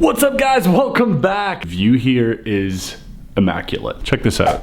What's up, guys? Welcome back. View here is immaculate. Check this out.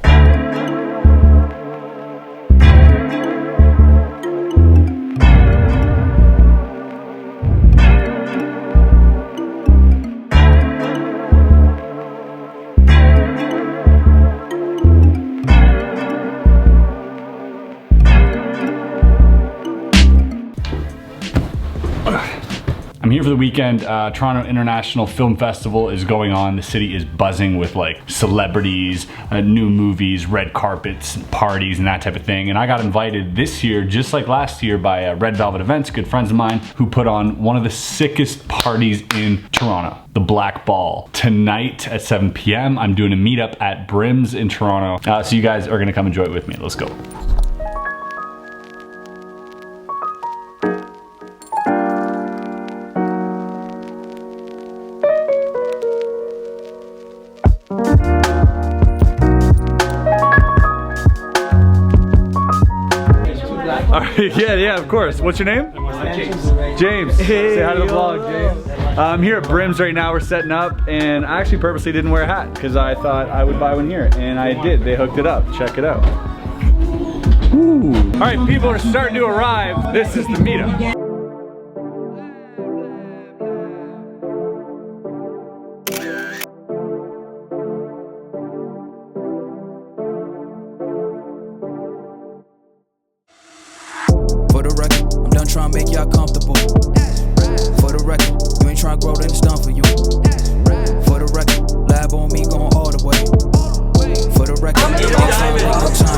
I'm here for the weekend. Toronto International Film Festival is going on. The city is buzzing with like celebrities, new movies, red carpets, parties, and that type of thing. And I got invited this year, just like last year, by Red Velvet Events, good friends of mine, who put on one of the sickest parties in Toronto, the Black Ball. Tonight at 7 p.m., I'm doing a meetup at BRIMMZ in Toronto. So you guys are gonna come enjoy it with me. Let's go. Yeah, of course. What's your name? James. James. Hey, say hi to the vlog, James. I'm here at BRIMMZ right now. We're setting up, and I actually purposely didn't wear a hat because I thought I would buy one here, and I did. They hooked it up. Check it out. Ooh. All right, people are starting to arrive. This is the meetup. Trying to make y'all comfortable. For the record, you ain't trying to grow, then it's done for you. For the record, lab on me going all the way. For the record,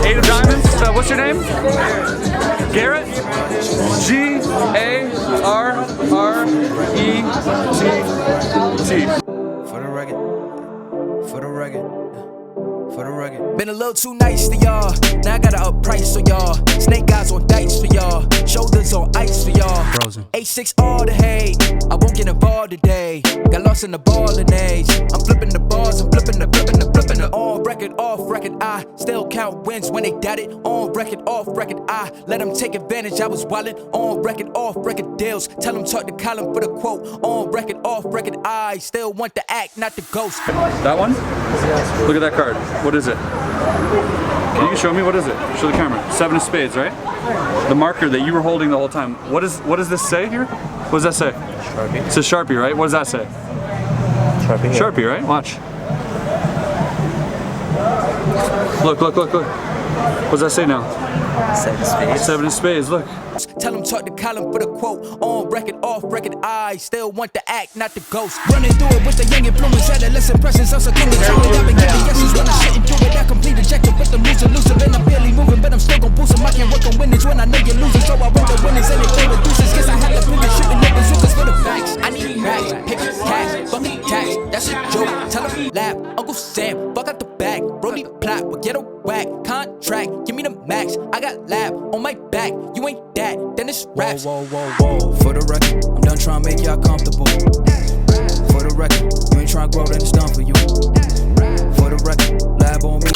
Eight of Diamonds. What's your name? Garrett? G-A-R-R-E-T-T. For the record, for the record. For the record. Been a little too nice to y'all. Now I gotta up price for y'all. Snake eyes on dice for y'all. Shoulders on ice for y'all. Frozen. 8-6 all the hate. I won't get involved today. Got lost in the ball and age. I'm flipping the bars. I'm flipping the on record, off record. I still count wins when they doubt it. On record, off record. I let them take advantage. I was wildin'. On record, off record deals. Tell them talk to Colin for the quote. On record, off record. I still want the act, not the ghost. That one? Look at that card. What is it? Can you show me? What is it? Show the camera. 7 of spades, right? The marker that you were holding the whole time. What does this say here? What does that say? Sharpie. It says Sharpie, right? What does that say? Sharpie. Yeah. Sharpie, right? Watch. Look. What does that say now? 7 of spades. 7 of spades, look. Tell them talk to Colin for the quote. On record, off record, I still want the act, not the ghost. Running through it with the young influence, adolescent presence, also king of truth. I've been getting yeses when I'm shitting through it. I complete ejected with the loser, and I'm barely moving, but I'm still gon' boost them. I can't work on winnings when I know you're losing, so I want the winnings and it for the deuces. Guess I had to pivot, shooting up bazookas for the facts. I need racks, pick cash, bucket tax. That's a joke. Tell them laugh, Uncle Sam, fuck out the bag. Brody plot, but get a whack. Contract, give me the max. I got lab on my back. You ain't that, then it's raps. Whoa. For the record, I'm done trying to make y'all comfortable. For the record, you ain't trying to grow, then it's done for you. For the record, lab on me.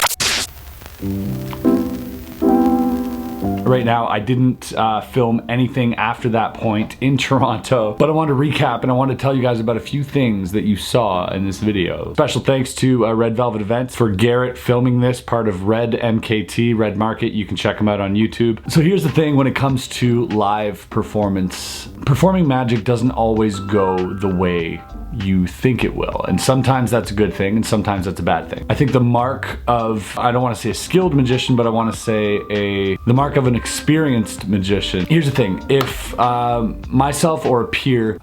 Right now, I didn't film anything after that point in Toronto, but I wanted to recap and I wanted to tell you guys about a few things that you saw in this video. Special thanks to Red Velvet Events for Garrett filming this, part of Red MKT, Red Market. You can check them out on YouTube. So here's the thing when it comes to live performance. Performing magic doesn't always go the way you think it will, and sometimes that's a good thing and sometimes that's a bad thing. I think the mark of, I don't want to say a skilled magician, but I want to say the mark of an experienced magician. Here's the thing, if myself or a peer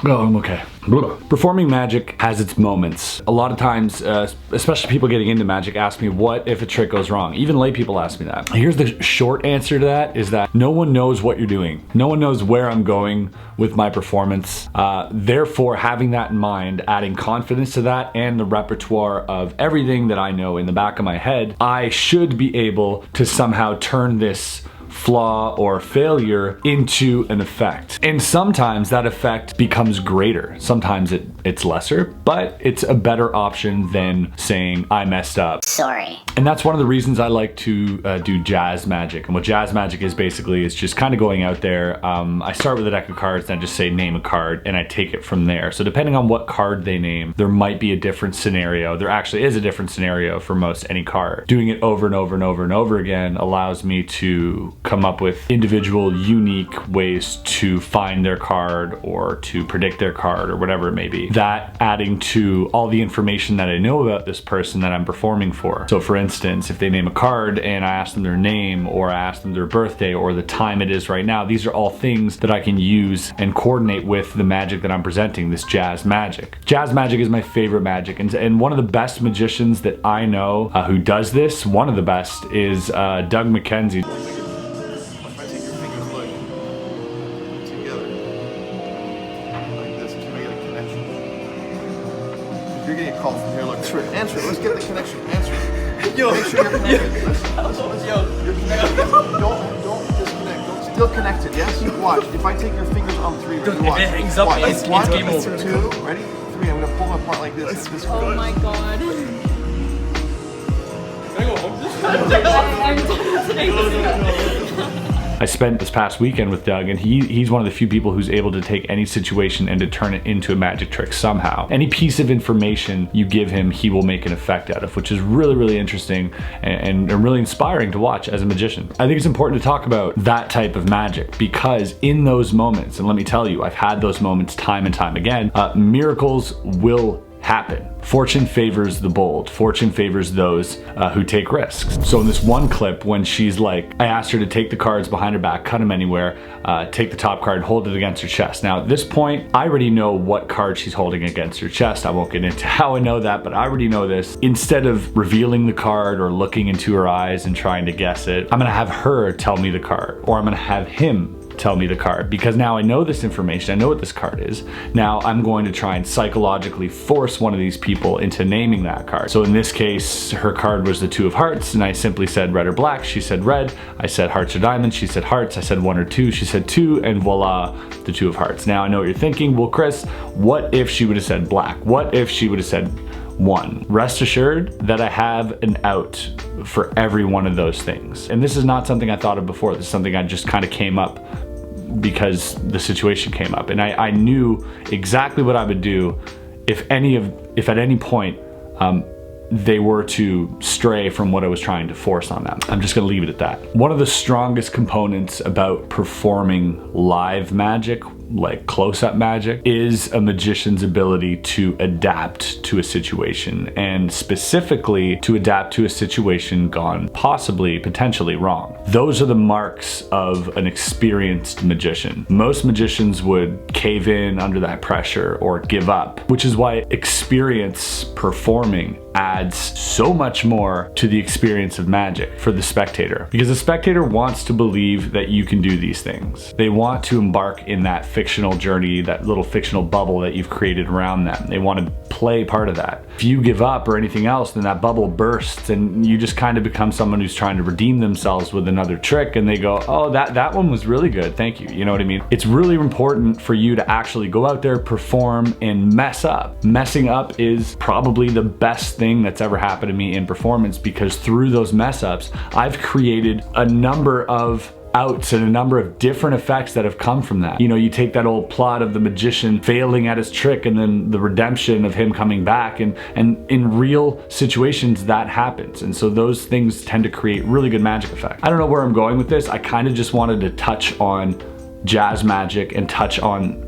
I'm okay. Performing magic has its moments. A lot of times, especially people getting into magic, ask me, what if a trick goes wrong? Even lay people ask me that. Here's the short answer to that, is that no one knows what you're doing. No one knows where I'm going with my performance. Therefore, having that in mind, adding confidence to that and the repertoire of everything that I know in the back of my head, I should be able to somehow turn this flaw or failure into an effect. And sometimes that effect becomes greater. Sometimes it's lesser, but it's a better option than saying, I messed up. Sorry. And that's one of the reasons I like to do jazz magic. And what jazz magic is basically is just kind of going out there. I start with a deck of cards and I just say name a card and I take it from there. So depending on what card they name, there might be a different scenario. There actually is a different scenario for most any card. Doing it over and over and over and over again allows me to come up with individual unique ways to find their card or to predict their card or whatever it may be. That adding to all the information that I know about this person that I'm performing for. So for instance, if they name a card and I ask them their name or I ask them their birthday or the time it is right now, these are all things that I can use and coordinate with the magic that I'm presenting, this jazz magic. Jazz magic is my favorite magic, and one of the best magicians that I know who does this, one of the best, is Doug McKenzie. You're getting a call from here. Look, answer it. Let's get the connection. Answer it. Yo, make sure you're connected. You're connected. Don't disconnect. Don't still connected. Yes. Watch. If I take your fingers on 3, ready? Watch. If it hangs up, watch. it's game over. 2, ready? 3. I'm gonna pull them apart like this. Oh my god. Can I go home? I'm done today. I spent this past weekend with Doug, and he's one of the few people who's able to take any situation and to turn it into a magic trick somehow. Any piece of information you give him, he will make an effect out of, which is really, really interesting and really inspiring to watch as a magician. I think it's important to talk about that type of magic because in those moments, and let me tell you, I've had those moments time and time again, miracles will happen. Fortune favors the bold. Fortune favors those who take risks. So in this one clip, when she's like, I asked her to take the cards behind her back, cut them anywhere, take the top card, hold it against her chest. Now at this point, I already know what card she's holding against her chest. I won't get into how I know that, but I already know this. Instead of revealing the card or looking into her eyes and trying to guess it, I'm gonna have her tell me the card, or I'm gonna have him tell me the card, because now I know this information, I know what this card is. Now I'm going to try and psychologically force one of these people into naming that card. So in this case, her card was the 2 of hearts, and I simply said red or black. She said red. I said hearts or diamonds. She said hearts. I said 1 or 2. She said 2, and voila, the 2 of hearts. Now I know what you're thinking. Well, Chris, what if she would have said black? What if she would have said 1? Rest assured that I have an out for every one of those things. And this is not something I thought of before. This is something I just kind of came up because the situation came up, and I knew exactly what I would do if at any point they were to stray from what I was trying to force on them. I'm just gonna leave it at that. One of the strongest components about performing live magic, like close-up magic, is a magician's ability to adapt to a situation, and specifically to adapt to a situation gone potentially wrong. Those are the marks of an experienced magician. Most magicians would cave in under that pressure or give up, which is why experience performing adds so much more to the experience of magic for the spectator, because the spectator wants to believe that you can do these things. They want to embark in that fictional journey, that little fictional bubble that you've created around them. They want to play part of that. If you give up or anything else, then that bubble bursts and you just kind of become someone who's trying to redeem themselves with another trick, and they go, oh, that one was really good, thank you. You know what I mean? It's really important for you to actually go out there, perform, and mess up. Messing up is probably the best thing that's ever happened to me in performance, because through those mess ups, I've created a number of outs and a number of different effects that have come from that. You know, you take that old plot of the magician failing at his trick and then the redemption of him coming back, and in real situations that happens. And so those things tend to create really good magic effects. I don't know where I'm going with this. I kind of just wanted to touch on jazz magic and touch on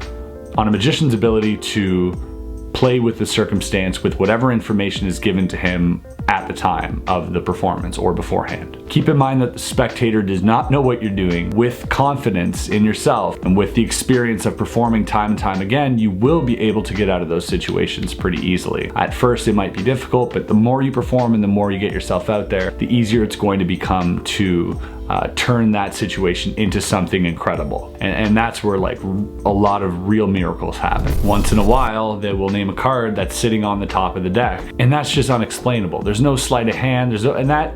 a magician's ability to play with the circumstance with whatever information is given to him at the time of the performance or beforehand. Keep in mind that the spectator does not know what you're doing. With confidence in yourself and with the experience of performing time and time again, you will be able to get out of those situations pretty easily. At first it might be difficult, but the more you perform and the more you get yourself out there, the easier it's going to become to turn that situation into something incredible. And that's where like a lot of real miracles happen. Once in a while, they will name a card that's sitting on the top of the deck, and that's just unexplainable. There's no sleight of hand, and that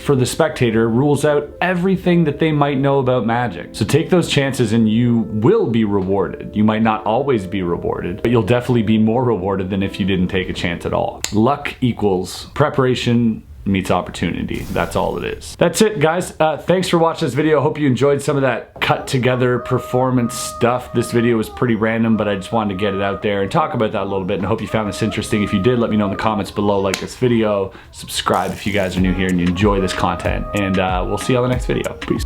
for the spectator rules out everything that they might know about magic. So take those chances and you will be rewarded. You might not always be rewarded, but you'll definitely be more rewarded than if you didn't take a chance at all. Luck equals preparation meets opportunity. That's all it is. That's it, guys. Thanks for watching this video. Hope you enjoyed some of that cut together performance stuff. This video was pretty random, but I just wanted to get it out there and talk about that a little bit, and I hope you found this interesting. If you did, let me know in the comments below, like this video, subscribe if you guys are new here and you enjoy this content, and we'll see you on the next video. Peace.